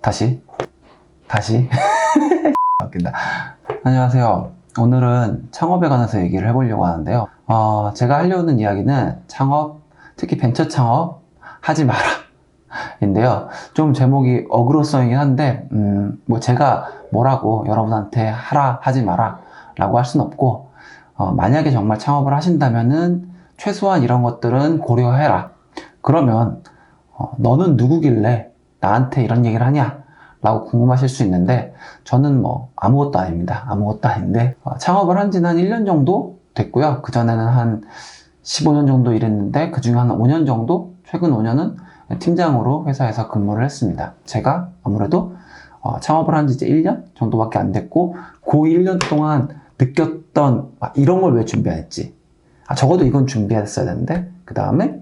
다시 바뀐다. 안녕하세요. 오늘은 창업에 관해서 얘기를 해보려고 하는데요. 제가 하려는 이야기는 창업, 특히 벤처 창업 하지 마라 인데요. 좀 제목이 어그로성이긴 한데 뭐 제가 뭐라고 여러분한테 하라 하지 마라 라고 할 순 없고, 만약에 정말 창업을 하신다면은 최소한 이런 것들은 고려해라. 그러면 너는 누구길래 나한테 이런 얘기를 하냐 라고 궁금하실 수 있는데, 저는 뭐 아무것도 아닙니다. 아무것도 아닌데 창업을 한 지는 한 1년 정도 됐고요. 그전에는 한 15년 정도 일했는데, 그 중에 한 5년 정도, 최근 5년은 팀장으로 회사에서 근무를 했습니다. 제가 아무래도 창업을 한 지 이제 1년 정도밖에 안 됐고, 그 1년 동안 느꼈던 이런 걸 왜 준비 안 했지? 적어도 이건 준비했어야 되는데, 그 다음에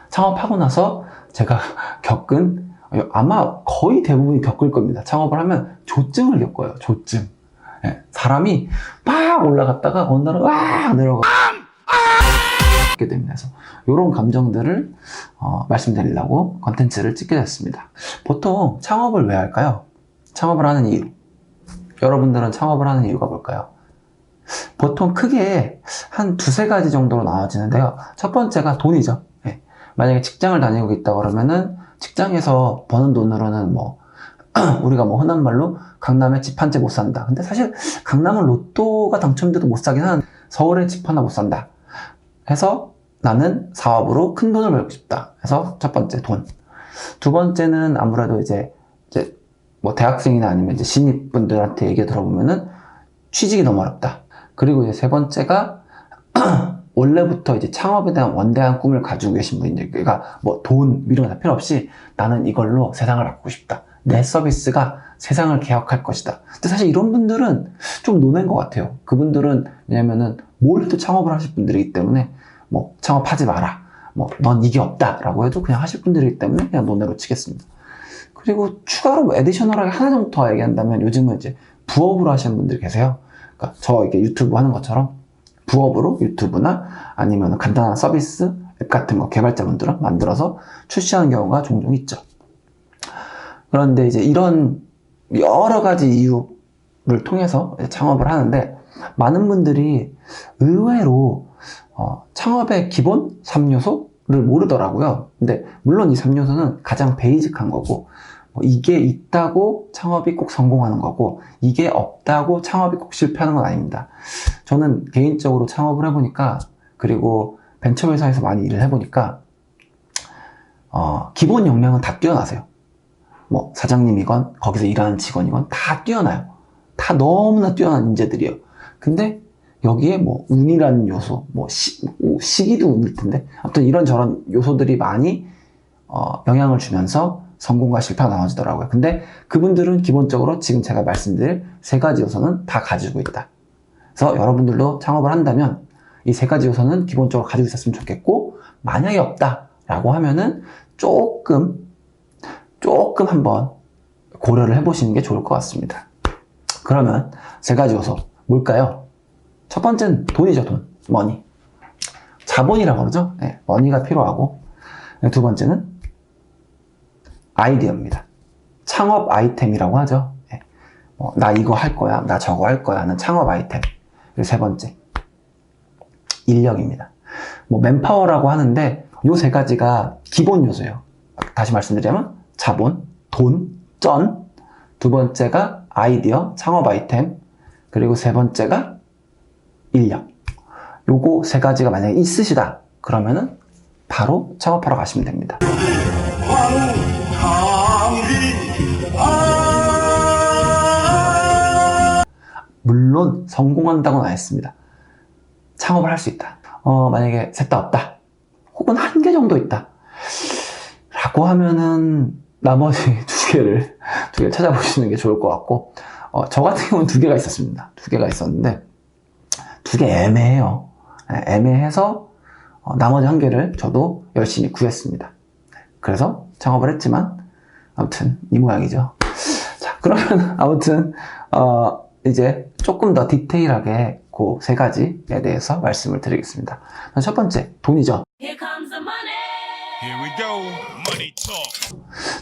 창업하고 나서 제가 겪은, 아마 거의 대부분이 겪을 겁니다. 창업을 하면 조증을 겪어요. 조증. 사람이 막 올라갔다가 어느 날은 와 내려가게 됩니다. 그래서 이런 감정들을 말씀드리려고 컨텐츠를 찍게 됐습니다. 보통 창업을 왜 할까요? 창업을 하는 이유, 여러분들은 창업을 하는 이유가 뭘까요? 보통 크게 한 두세 가지 정도로 나눠지는데요. 첫 번째가 돈이죠. 만약에 직장을 다니고 있다 그러면은 직장에서 버는 돈으로는 뭐 우리가 뭐 흔한 말로 강남에 집 한 채 못 산다. 근데 사실 강남은 로또가 당첨돼도 못 사긴 하는데 서울에 집 하나 못 산다. 해서 나는 사업으로 큰 돈을 벌고 싶다. 해서 첫 번째 돈. 두 번째는 아무래도 이제 뭐 대학생이나 아니면 이제 신입분들한테 얘기 들어보면은 취직이 너무 어렵다. 그리고 이제 세 번째가 원래부터 이제 창업에 대한 원대한 꿈을 가지고 계신 분들, 그러니까 뭐 돈 이런 거 다 필요 없이 나는 이걸로 세상을 바꾸고 싶다. 내 서비스가 세상을 개혁할 것이다. 근데 사실 이런 분들은 좀 노는 것 같아요. 그분들은 왜냐면은 뭘 해도 창업을 하실 분들이기 때문에 뭐 창업하지 마라, 뭐 넌 이게 없다 라고 해도 그냥 하실 분들이기 때문에 그냥 논외로 치겠습니다. 그리고 추가로 뭐 에디셔널하게 하나 정도 더 얘기한다면, 요즘은 이제 부업으로 하시는 분들이 계세요. 그러니까 저 이게 유튜브 하는 것처럼 부업으로 유튜브나 아니면 간단한 서비스 앱 같은 거 개발자분들은 만들어서 출시하는 경우가 종종 있죠. 그런데 이제 이런 여러 가지 이유를 통해서 창업을 하는데, 많은 분들이 의외로 창업의 기본 3요소를 모르더라고요. 근데 물론 이 3요소는 가장 베이직한 거고, 이게 있다고 창업이 꼭 성공하는 거고, 이게 없다고 창업이 꼭 실패하는 건 아닙니다. 저는 개인적으로 창업을 해보니까, 그리고 벤처회사에서 많이 일을 해보니까 기본 역량은 다 뛰어나세요. 뭐 사장님이건 거기서 일하는 직원이건 다 뛰어나요. 다 너무나 뛰어난 인재들이에요. 근데 여기에 뭐 운이라는 요소, 뭐 시기도 운일 텐데, 아무튼 이런저런 요소들이 많이 영향을 주면서 성공과 실패가 나눠지더라고요. 근데 그분들은 기본적으로 지금 제가 말씀드릴 세 가지 요소는 다 가지고 있다. 그래서 여러분들도 창업을 한다면 이 세 가지 요소는 기본적으로 가지고 있었으면 좋겠고, 만약에 없다라고 하면은 조금 한번 고려를 해보시는 게 좋을 것 같습니다. 그러면 세 가지 요소 뭘까요? 첫 번째는 돈이죠. 돈, 머니. 자본이라고 그러죠. 머니가 필요하고, 두 번째는 아이디어입니다. 창업 아이템이라고 하죠. 나 이거 할 거야, 나 저거 할 거야 하는 창업 아이템. 그리고 세 번째, 인력입니다. 뭐 맨파워라고 하는데 요 세 가지가 기본 요소예요. 다시 말씀드리자면 자본, 돈, 쩐. 두 번째가 아이디어, 창업 아이템. 그리고 세 번째가 인력. 요거 세 가지가 만약에 있으시다 그러면은 바로 창업하러 가시면 됩니다. 물론 성공한다고는 안 했습니다. 창업을 할 수 있다. 만약에 셋 다 없다, 혹은 한 개 정도 있다 라고 하면은 나머지 두 개를 찾아보시는 게 좋을 것 같고, 저 같은 경우는 두 개가 있었습니다. 두 개가 있었는데 두 개 애매해요. 애매해서 나머지 한 개를 저도 열심히 구했습니다. 그래서 창업을 했지만 아무튼 이 모양이죠. 자, 그러면 아무튼 이제 조금 더 디테일하게 그 세 가지에 대해서 말씀을 드리겠습니다. 첫 번째, 돈이죠. Here comes the money. Here we go.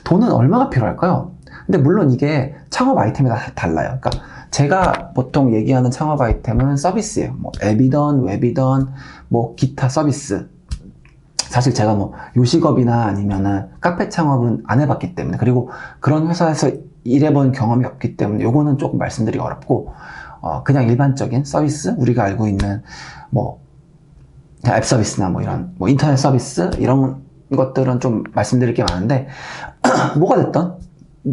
돈은 얼마가 필요할까요? 근데 물론 이게 창업 아이템마다 다 달라요. 그러니까 제가 보통 얘기하는 창업 아이템은 서비스예요. 뭐 앱이든 웹이든 뭐 기타 서비스. 사실 제가 뭐 요식업이나 아니면은 카페 창업은 안 해봤기 때문에, 그리고 그런 회사에서 일해본 경험이 없기 때문에 요거는 조금 말씀드리기 어렵고, 그냥 일반적인 서비스, 우리가 알고 있는 뭐 앱 서비스나 뭐 이런 뭐 인터넷 서비스 이런 것들은 좀 말씀드릴 게 많은데, 뭐가 됐든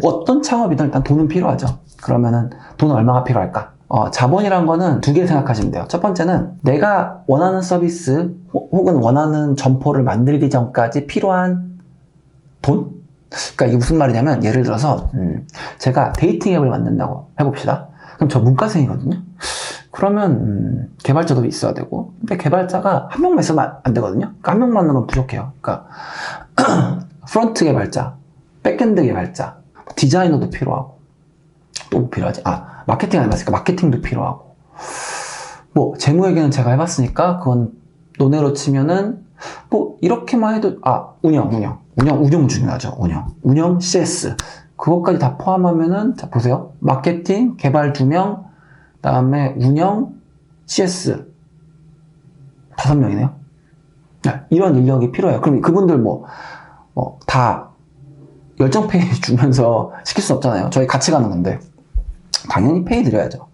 어떤 창업이든 일단 돈은 필요하죠. 그러면은 돈은 얼마가 필요할까? 자본이란 거는 두 개 생각하시면 돼요. 첫 번째는 내가 원하는 서비스 혹은 원하는 점포를 만들기 전까지 필요한 돈? 그러니까 이게 무슨 말이냐면, 예를 들어서 제가 데이팅 앱을 만든다고 해봅시다. 그럼 저 문과생이거든요. 그러면 개발자도 있어야 되고, 근데 개발자가 한 명만 있으면 안 되거든요. 그러니까 한 명만으로는 부족해요. 그러니까 프론트 개발자, 백엔드 개발자, 디자이너도 필요하고, 또 뭐 필요하지? 마케팅 안 해봤으니까 마케팅도 필요하고, 뭐 재무회계는 제가 해봤으니까 그건 논외로 치면은 뭐 이렇게만 해도 운영 중요하죠. 운영 CS 그것까지 다 포함하면은, 자 보세요, 마케팅 개발 2명, 그다음에 운영 CS 5명이네요. 네, 이런 인력이 필요해요. 그럼 그분들 다 열정 페이 주면서 시킬 수 없잖아요. 저희 같이 가는 건데 당연히 페이 드려야죠.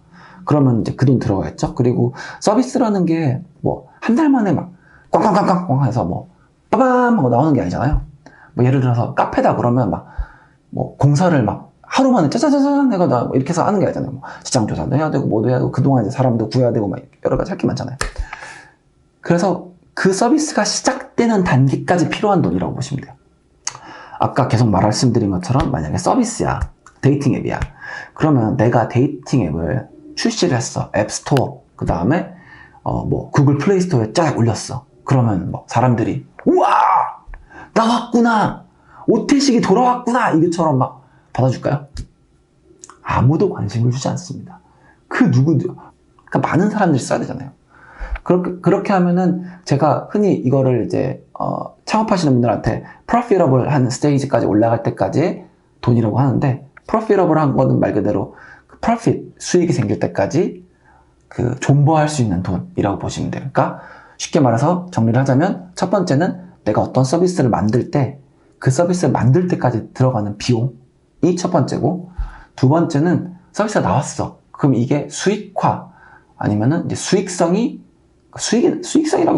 그러면 이제 그 돈 들어가겠죠. 그리고 서비스라는 게 뭐 한 달 만에 막 꽝꽝꽝꽝꽝 해서 뭐 빠밤 하고 나오는 게 아니잖아요. 뭐 예를 들어서 카페다 그러면 막 뭐 공사를 막 하루 만에 짜자자잔 해가 나 이렇게 해서 하는 게 아니잖아요. 뭐 시장 조사도 해야 되고 뭐도 해야 되고 그동안 이제 사람도 구해야 되고 막 여러 가지 할 게 많잖아요. 그래서 그 서비스가 시작되는 단계까지 필요한 돈이라고 보시면 돼요. 아까 계속 말씀드린 것처럼 만약에 서비스야, 데이팅 앱이야. 그러면 내가 데이팅 앱을 출시를 했어. 앱스토어, 그 다음에 뭐 구글 플레이 스토어에 쫙 올렸어. 그러면 뭐 사람들이 우와! 나왔구나! 오태식이 돌아왔구나! 이것처럼 막 받아줄까요? 아무도 관심을 주지 않습니다. 그 누구도, 그러니까 많은 사람들이 써야 되잖아요. 그렇게 하면은 제가 흔히 이거를 이제 창업하시는 분들한테 프로피터블 한 스테이지까지 올라갈 때까지 돈이라고 하는데, 프로피터블 한 거는 말 그대로 프로핏, 수익이 생길 때까지 그 존버할 수 있는 돈이라고 보시면 돼요. 그러니까 쉽게 말해서 정리를 하자면, 첫 번째는 내가 어떤 서비스를 만들 때 그 서비스를 만들 때까지 들어가는 비용이 첫 번째고, 두 번째는 서비스가 나왔어. 그럼 이게 수익화 아니면은 이제 수익성이라고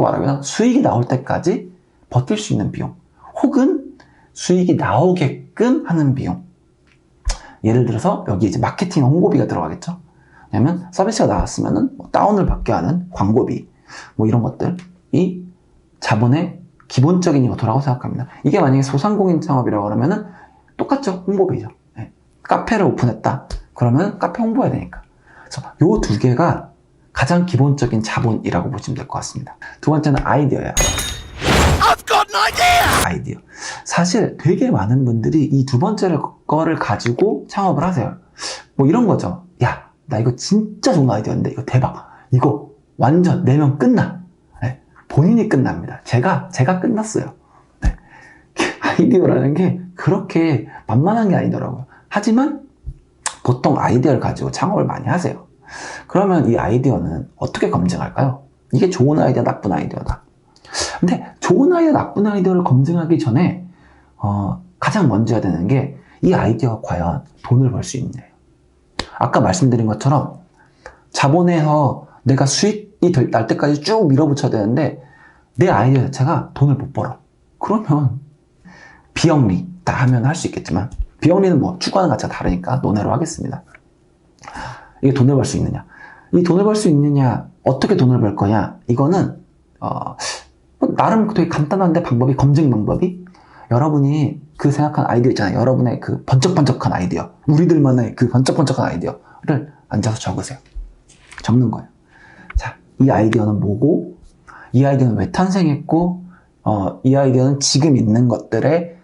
말하면 수익이 나올 때까지 버틸 수 있는 비용, 혹은 수익이 나오게끔 하는 비용. 예를 들어서 여기 이제 마케팅 홍보비가 들어가겠죠. 왜냐면 서비스가 나왔으면은 다운을 받게 하는 광고비, 뭐 이런 것들이 자본의 기본적인 요소라고 생각합니다. 이게 만약에 소상공인 창업이라고 그러면은 똑같죠. 홍보비죠. 네. 카페를 오픈했다. 그러면 카페 홍보해야 되니까. 그래서 요 두 개가 가장 기본적인 자본이라고 보시면 될 것 같습니다. 두 번째는 아이디어예요. I've got an idea! 아이디어. 사실 되게 많은 분들이 이 두 번째 거를 가지고 창업을 하세요. 뭐 이런 거죠. 야, 나 이거 진짜 좋은 아이디어인데, 이거 대박. 이거 완전 내면 끝나. 네. 본인이 끝납니다. 제가 끝났어요. 네. 아이디어라는 게 그렇게 만만한 게 아니더라고요. 하지만 보통 아이디어를 가지고 창업을 많이 하세요. 그러면 이 아이디어는 어떻게 검증할까요? 이게 좋은 아이디어, 나쁜 아이디어다. 근데 좋은 아이디어, 나쁜 아이디어를 검증하기 전에 가장 먼저 해야 되는 게, 이 아이디어가 과연 돈을 벌 수 있느냐예요. 아까 말씀드린 것처럼 자본에서 내가 수익이 날 때까지 쭉 밀어붙여야 되는데 내 아이디어 자체가 돈을 못 벌어. 그러면 비영리다 하면 할 수 있겠지만, 비영리는 뭐 추구하는 가치가 다르니까 논외로 하겠습니다. 이게 돈을 벌 수 있느냐, 이 돈을 벌 수 있느냐, 어떻게 돈을 벌 거냐, 이거는 나름 되게 간단한데 검증 방법이, 여러분이 그 생각한 아이디어 있잖아요. 여러분의 그 번쩍번쩍한 아이디어, 우리들만의 그 번쩍번쩍한 아이디어를 앉아서 적으세요. 적는 거예요. 자, 이 아이디어는 뭐고, 이 아이디어는 왜 탄생했고, 이 아이디어는 지금 있는 것들의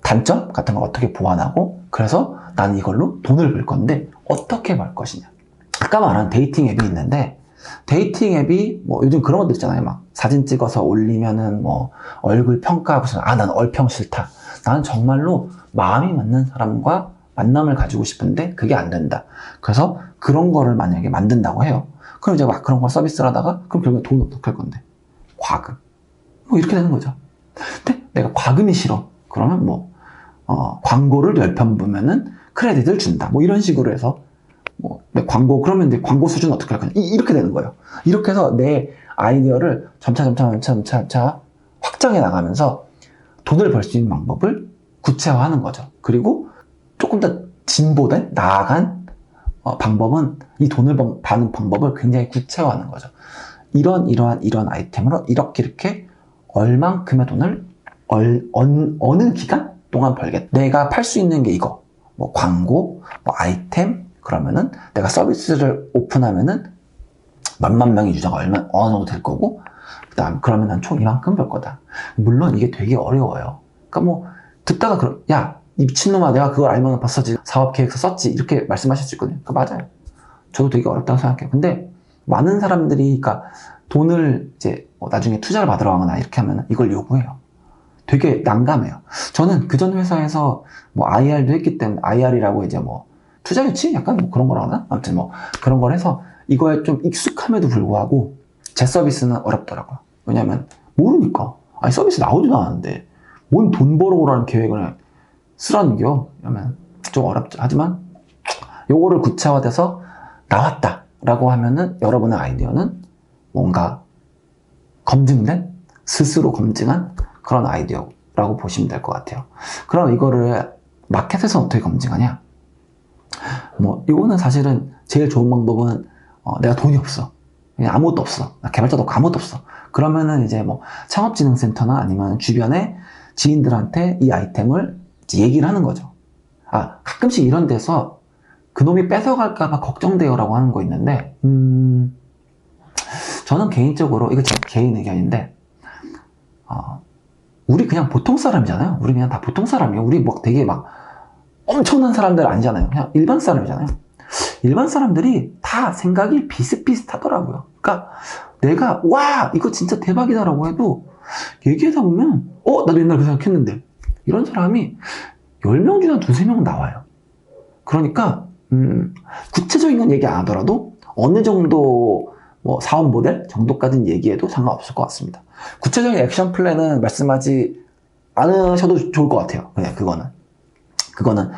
단점 같은 걸 어떻게 보완하고, 그래서 나는 이걸로 돈을 벌 건데 어떻게 벌 것이냐. 아까 말한 데이팅 앱이 있는데, 데이팅 앱이 뭐 요즘 그런 것들 있잖아요. 막 사진 찍어서 올리면은 뭐 얼굴 평가하고서 난 얼평 싫다, 나는 정말로 마음이 맞는 사람과 만남을 가지고 싶은데 그게 안 된다. 그래서 그런 거를 만약에 만든다고 해요. 그럼 이제 막 그런 걸 서비스를 하다가 그럼 결국에 돈 어떻게 할 건데? 과금. 뭐 이렇게 되는 거죠. 근데 내가 과금이 싫어. 그러면 뭐 광고를 10편 보면은 크레딧을 준다. 뭐 이런 식으로 해서 뭐 광고 그러면 이제 광고 수준 어떻게 할 거냐. 이렇게 되는 거예요. 이렇게 해서 내 아이디어를 점차 확장해 나가면서 돈을 벌 수 있는 방법을 구체화하는 거죠. 그리고 조금 더 진보된 나아간 방법은 이 돈을 버는 방법을 굉장히 구체화하는 거죠. 이런 아이템으로 이렇게 얼만큼의 돈을 어느 기간 동안 벌겠다. 내가 팔 수 있는 게 이거. 뭐 광고, 뭐 아이템, 그러면은 내가 서비스를 오픈하면은 몇만 명의 유저가 어느 정도 될 거고, 그러면 난 총 이만큼 벌 거다. 물론 이게 되게 어려워요. 그러니까 뭐 듣다가 야, 이 미친놈아, 내가 그걸 알면 벌써 사업 계획서 썼지, 이렇게 말씀하실 수 있거든요. 맞아요. 저도 되게 어렵다고 생각해요. 근데 많은 사람들이 그러니까 돈을 이제 나중에 투자를 받으러 가거나 이렇게 하면 이걸 요구해요. 되게 난감해요. 저는 그전 회사에서 뭐 IR도 했기 때문에, IR이라고 이제 뭐 투자 유치 약간 뭐 그런 거라나? 아무튼 뭐 그런 걸 해서 이거에 좀 익숙함에도 불구하고 제 서비스는 어렵더라고요. 왜냐면 모르니까. 아니 서비스 나오지도 않았는데 뭔 돈 벌어오라는 계획을 쓰라는겨. 그러면 좀 어렵죠. 하지만 요거를 구체화돼서 나왔다 라고 하면은 여러분의 아이디어는 뭔가 검증된, 스스로 검증한 그런 아이디어라고 보시면 될 것 같아요. 그럼 이거를 마켓에서 어떻게 검증하냐? 뭐 이거는 사실은 제일 좋은 방법은 내가 돈이 없어. 그냥 아무것도 없어. 개발자도 없고 아무것도 없어. 그러면은 이제 뭐 창업진흥센터나 아니면 주변에 지인들한테 이 아이템을 이제 얘기를 하는 거죠. 가끔씩 이런 데서 그놈이 뺏어갈까봐 걱정돼요라고 하는 거 있는데, 저는 개인적으로, 이거 제 개인 의견인데, 우리 그냥 보통 사람이잖아요. 우리 그냥 다 보통 사람이에요. 우리 뭐 되게 막 엄청난 사람들 아니잖아요. 그냥 일반 사람이잖아요. 일반 사람들이 다 생각이 비슷비슷하더라고요. 그러니까 내가 와 이거 진짜 대박이다라고 해도 얘기하다 보면 나도 옛날에 그 생각했는데 이런 사람이 10명 중에 한 2~3명은 나와요. 그러니까 구체적인 건 얘기 안 하더라도 어느 정도 뭐 사업 모델 정도까지는 얘기해도 상관없을 것 같습니다. 구체적인 액션 플랜은 말씀하지 않으셔도 좋을 것 같아요. 그거는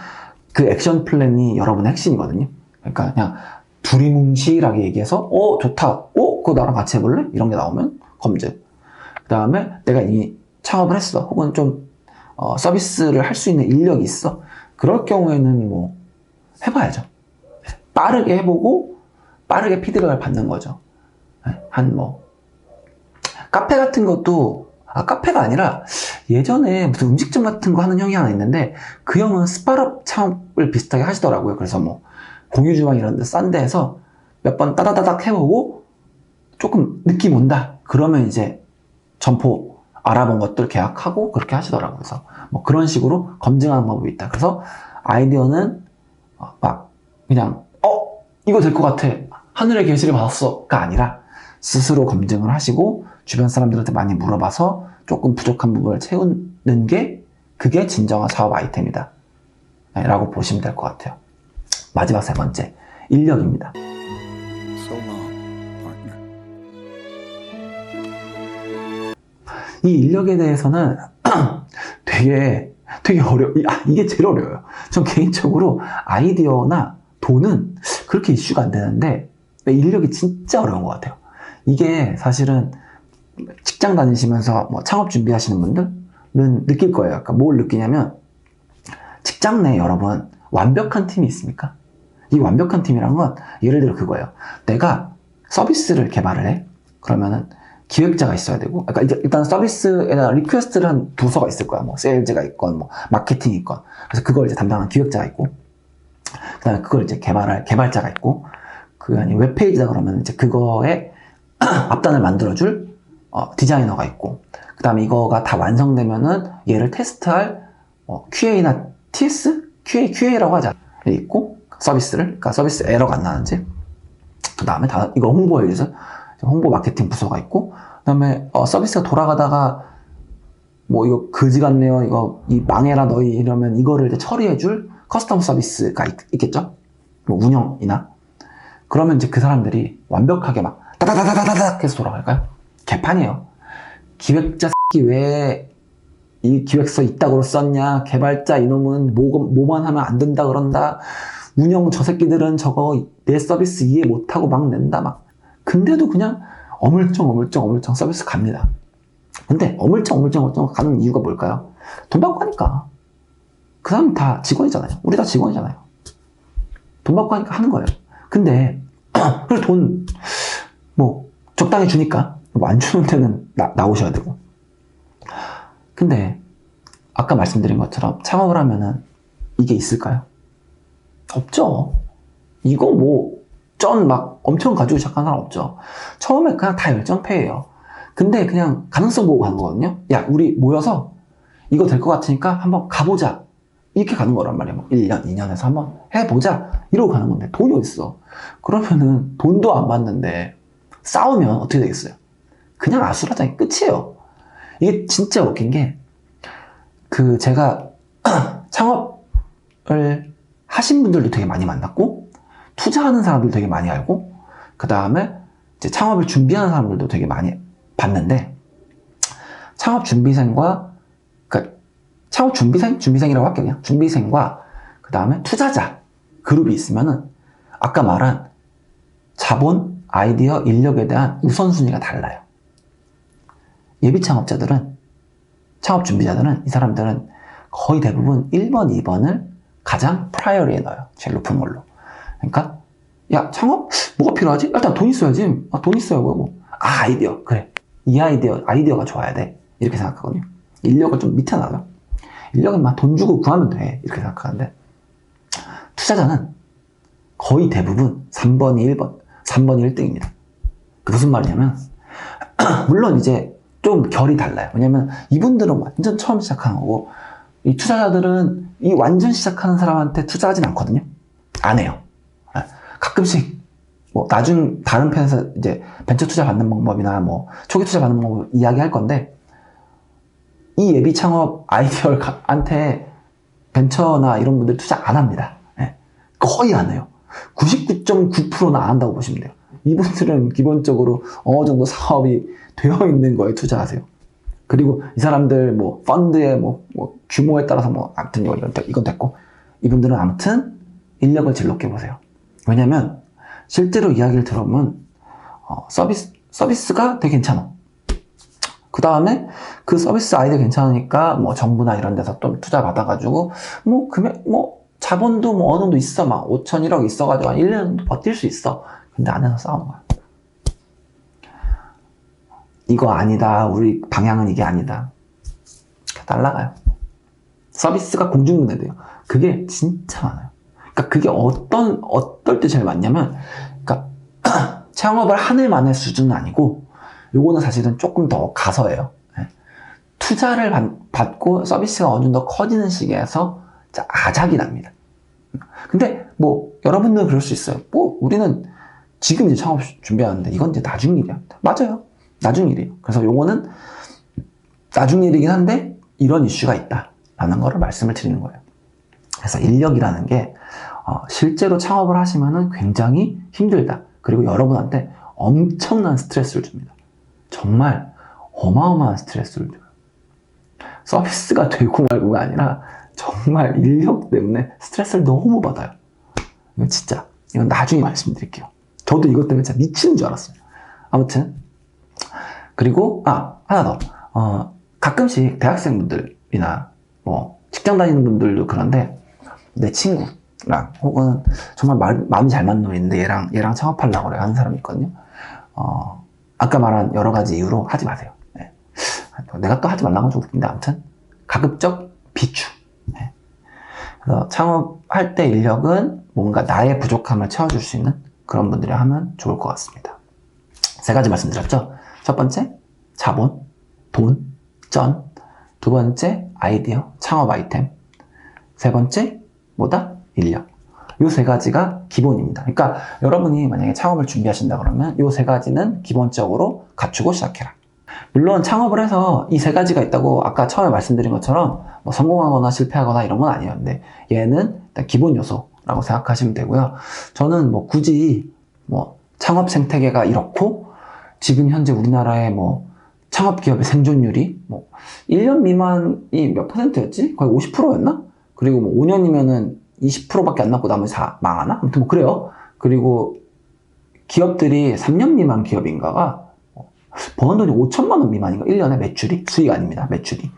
그 액션 플랜이 여러분의 핵심이거든요. 그러니까 그냥 두리뭉실하게 얘기해서 좋다. 그거 나랑 같이 해볼래? 이런 게 나오면 검증. 그 다음에 내가 이미 창업을 했어. 혹은 좀 서비스를 할 수 있는 인력이 있어. 그럴 경우에는 뭐 해봐야죠. 빠르게 해보고 빠르게 피드백을 받는 거죠. 카페 같은 것도 카페가 아니라 예전에 무슨 음식점 같은 거 하는 형이 하나 있는데 그 형은 스타트업 창업을 비슷하게 하시더라고요. 그래서 뭐 공유주방 이런 데 싼 데에서 몇 번 따다다닥 해보고 조금 느낌 온다. 그러면 이제 점포 알아본 것들 계약하고 그렇게 하시더라고요. 그래서 뭐 그런 식으로 검증하는 방법이 있다. 그래서 아이디어는 막 그냥 이거 될 것 같아. 하늘의 계시를 받았어가 아니라 스스로 검증을 하시고 주변 사람들한테 많이 물어봐서 조금 부족한 부분을 채우는 게 그게 진정한 사업 아이템이다 라고 보시면 될 것 같아요. 마지막 3번째, 인력입니다. 이 인력에 대해서는 되게 이게 제일 어려워요. 전 개인적으로 아이디어나 돈은 그렇게 이슈가 안 되는데 인력이 진짜 어려운 것 같아요. 이게 사실은 직장 다니시면서 뭐 창업 준비하시는 분들은 느낄 거예요. 그러니까 뭘 느끼냐면 직장 내에 여러분 완벽한 팀이 있습니까? 이 완벽한 팀이란 건 예를 들어 그거예요. 내가 서비스를 개발을 해. 그러면은 기획자가 있어야 되고, 그러니까 일단 서비스에다 리퀘스트를 한 부서가 있을 거야. 뭐 세일즈가 있건, 뭐 마케팅이 있건. 그래서 그걸 이제 담당한 기획자가 있고, 그다음에 그걸 이제 개발할 개발자가 있고, 그 아니 웹페이지다 그러면 이제 그거에 앞단을 만들어줄 디자이너가 있고, 그다음에 이거가 다 완성되면은 얘를 테스트할 QA나 TS, QA라고 하자 있고 그러니까 서비스 에러가 안 나는지, 그다음에 이거 홍보에 의해서 홍보 마케팅 부서가 있고, 그다음에 서비스가 돌아가다가 뭐 이거 그지 같네요. 이거 이 망해라 너희 이러면 이거를 이제 처리해줄 커스텀 서비스가 있겠죠? 뭐 운영이나. 그러면 이제 그 사람들이 완벽하게 막 다다다다다닥 해서 돌아갈까요? 개판이에요. 기획자 새끼 왜 이 기획서 이따구로 썼냐? 개발자 이놈은 뭐만 하면 안 된다 그런다. 운영 저 새끼들은 저거 내 서비스 이해 못하고 막 낸다 막. 근데도 그냥 어물쩡 서비스 갑니다. 근데 어물쩡 가는 이유가 뭘까요? 돈 받고 하니까. 그 사람 다 직원이잖아요. 우리 다 직원이잖아요. 돈 받고 하니까 하는 거예요. 근데 그래서 돈 뭐 적당히 주니까 뭐 안 주는 데는 나오셔야 되고. 근데 아까 말씀드린 것처럼 창업을 하면은 이게 있을까요? 없죠. 이거 뭐 막 엄청 가지고 시작한 사람 없죠. 처음에 그냥 다 열정페이예요. 근데 그냥 가능성 보고 가는 거거든요. 야, 우리 모여서 이거 될 것 같으니까 한번 가보자. 이렇게 가는 거란 말이에요. 뭐 1년, 2년에서 한번 해보자. 이러고 가는 건데 돈이 어딨어. 그러면은 돈도 안 받는데 싸우면 어떻게 되겠어요? 그냥 아수라장이 끝이에요. 이게 진짜 웃긴 게 제가 창업을 하신 분들도 되게 많이 만났고 투자하는 사람들 되게 많이 알고 그 다음에 이제 창업을 준비하는 사람들도 되게 많이 봤는데 창업 준비생과 그러니까 창업 준비생이라고 할게요. 그냥 준비생과 그 다음에 투자자 그룹이 있으면은 아까 말한 자본, 아이디어, 인력에 대한 우선순위가 달라요. 예비 창업자들은 창업 준비자들은 이 사람들은 거의 대부분 1번, 2번을 가장 프라이어리에 넣어요. 제일 높은 걸로. 그러니까 야 창업? 뭐가 필요하지? 일단 돈 있어야지. 돈 있어야 뭐. 아이디어. 그래. 이 아이디어가 좋아야 돼. 이렇게 생각하거든요. 인력을 좀 밑에 놔요. 인력은 막 돈 주고 구하면 돼. 이렇게 생각하는데 투자자는 거의 대부분 3번이 1등입니다. 그 무슨 말이냐면 물론 이제 좀 결이 달라요. 왜냐면 이분들은 완전 처음 시작하는 거고 이 투자자들은 이 완전 시작하는 사람한테 투자하진 않거든요. 안 해요. 가끔씩 뭐 나중 다른 편에서 이제 벤처 투자 받는 방법이나 뭐 초기 투자 받는 방법 이야기할 건데 이 예비 창업 아이디어한테 벤처나 이런 분들 투자 안 합니다. 거의 안 해요. 99.9%는 안 한다고 보시면 돼요. 이분들은 기본적으로 어느 정도 사업이 되어 있는 거에 투자하세요. 그리고 이 사람들 뭐 펀드의 뭐 규모에 따라서 뭐 아무튼 이건 됐고 이분들은 아무튼 인력을 제일 높게 보세요. 왜냐면 실제로 이야기를 들어보면 서비스가 되게 괜찮아. 그 다음에 그 서비스 아이디어 괜찮으니까 뭐 정부나 이런 데서 좀 투자 받아가지고 뭐 금액 뭐 자본도 뭐 어느 정도 있어. 막 5천 1억 있어가지고 한 1년 정도 버틸 수 있어. 근데 안에서 싸우는 거야. 이거 아니다. 우리 방향은 이게 아니다. 날라가요. 서비스가 공중분해돼요. 그게 진짜 많아요. 그러니까 그게 어떨 때 제일 많냐면, 그러니까 창업을 한 해 만에 수준은 아니고, 요거는 사실은 조금 더 가서예요. 투자를 받고 서비스가 어느 정도 커지는 시기에서 아작이 납니다. 근데 뭐 여러분들은 그럴 수 있어요. 뭐 우리는 지금 이제 창업 준비하는데 이건 이제 나중 일이야. 맞아요. 나중 일이에요. 그래서 요거는 나중 일이긴 한데 이런 이슈가 있다라는 거를 말씀을 드리는 거예요. 그래서 인력이라는 게 실제로 창업을 하시면은 굉장히 힘들다. 그리고 여러분한테 엄청난 스트레스를 줍니다. 정말 어마어마한 스트레스를 줘요. 서비스가 되고 말고가 아니라 정말 인력 때문에 스트레스를 너무 받아요. 이건 나중에 말씀드릴게요. 저도 이것 때문에 진짜 미치는 줄 알았어요. 아무튼 그리고 하나 더 가끔씩 대학생분들이나 뭐 직장 다니는 분들도 그런데 내 친구랑 혹은 정말 마음이 잘 맞는 놈이 있는데 얘랑 창업하려고 하는 사람이 있거든요. 아까 말한 여러 가지 이유로 하지 마세요. 네. 내가 또 하지 말라고 하면 좀 웃긴데 아무튼 가급적 비추. 네. 그래서 창업할 때 인력은 뭔가 나의 부족함을 채워줄 수 있는 그런 분들이 하면 좋을 것 같습니다. 3가지 말씀드렸죠. 첫 번째, 자본, 돈, 전. 2번째, 아이디어, 창업 아이템. 3번째, 인력. 요 3가지가 기본입니다. 그러니까 여러분이 만약에 창업을 준비하신다 그러면 요 3가지는 기본적으로 갖추고 시작해라. 물론 창업을 해서 이 세 가지가 있다고 아까 처음에 말씀드린 것처럼 뭐 성공하거나 실패하거나 이런 건 아니에요. 근데 얘는 일단 기본 요소라고 생각하시면 되고요. 저는 뭐 굳이 뭐 창업 생태계가 이렇고 지금 현재 우리나라의 뭐 창업 기업의 생존율이 뭐 1년 미만이 몇 %였지? 거의 50%였나? 그리고 뭐 5년이면은 20%밖에 안 남고 나머지 다 망하나? 아무튼 뭐 그래요. 그리고 기업들이 3년 미만 기업인가가 버는 돈이 5천만 원 미만인가? 1년에 매출이? 수익 아닙니다. 매출이.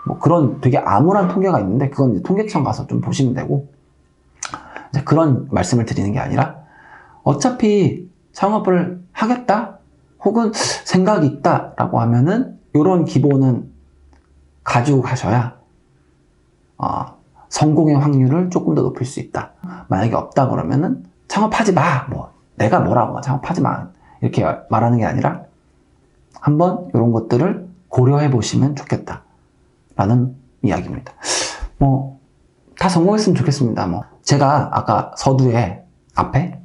뭐 그런 되게 암울한 통계가 있는데 그건 이제 통계청 가서 좀 보시면 되고 이제 그런 말씀을 드리는 게 아니라 어차피 창업을 하겠다? 혹은 생각이 있다라고 하면은 이런 기본은 가지고 가셔야 성공의 확률을 조금 더 높일 수 있다. 만약에 없다 그러면은 창업하지 마. 뭐 내가 뭐라고 창업하지 마. 이렇게 말하는 게 아니라 한번 이런 것들을 고려해 보시면 좋겠다. 라는 이야기입니다. 뭐 다 성공했으면 좋겠습니다. 뭐 제가 아까 서두에 앞에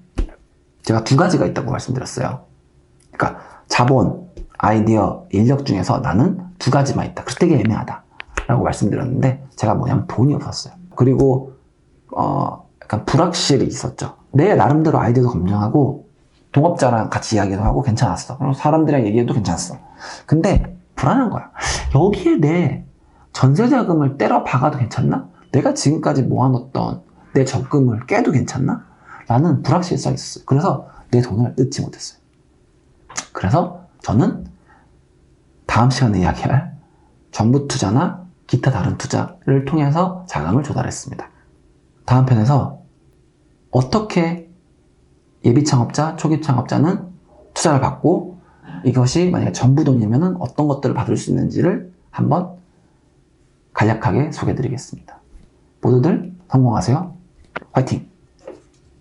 제가 두 가지가 있다고 말씀드렸어요. 그러니까 자본, 아이디어, 인력 중에서 나는 두 가지만 있다. 그래서 되게 애매하다. 라고 말씀드렸는데 제가 뭐냐면 돈이 없었어요. 그리고 약간 불확실이 있었죠. 내 나름대로 아이디어도 검증하고 동업자랑 같이 이야기도 하고 괜찮았어. 그리고 사람들이랑 얘기해도 괜찮았어. 근데 불안한 거야. 여기에 내 전세자금을 때려 박아도 괜찮나? 내가 지금까지 모아놓던 내 적금을 깨도 괜찮나? 라는 불확실성이 있었어요. 그래서 내 돈을 넣지 못했어요. 그래서 저는 다음 시간에 이야기할 정부 투자나 기타 다른 투자를 통해서 자금을 조달했습니다. 다음 편에서 어떻게 예비 창업자, 초기 창업자는 투자를 받고 이것이 만약에 전부 돈이면 어떤 것들을 받을 수 있는지를 한번 간략하게 소개해 드리겠습니다. 모두들 성공하세요. 화이팅!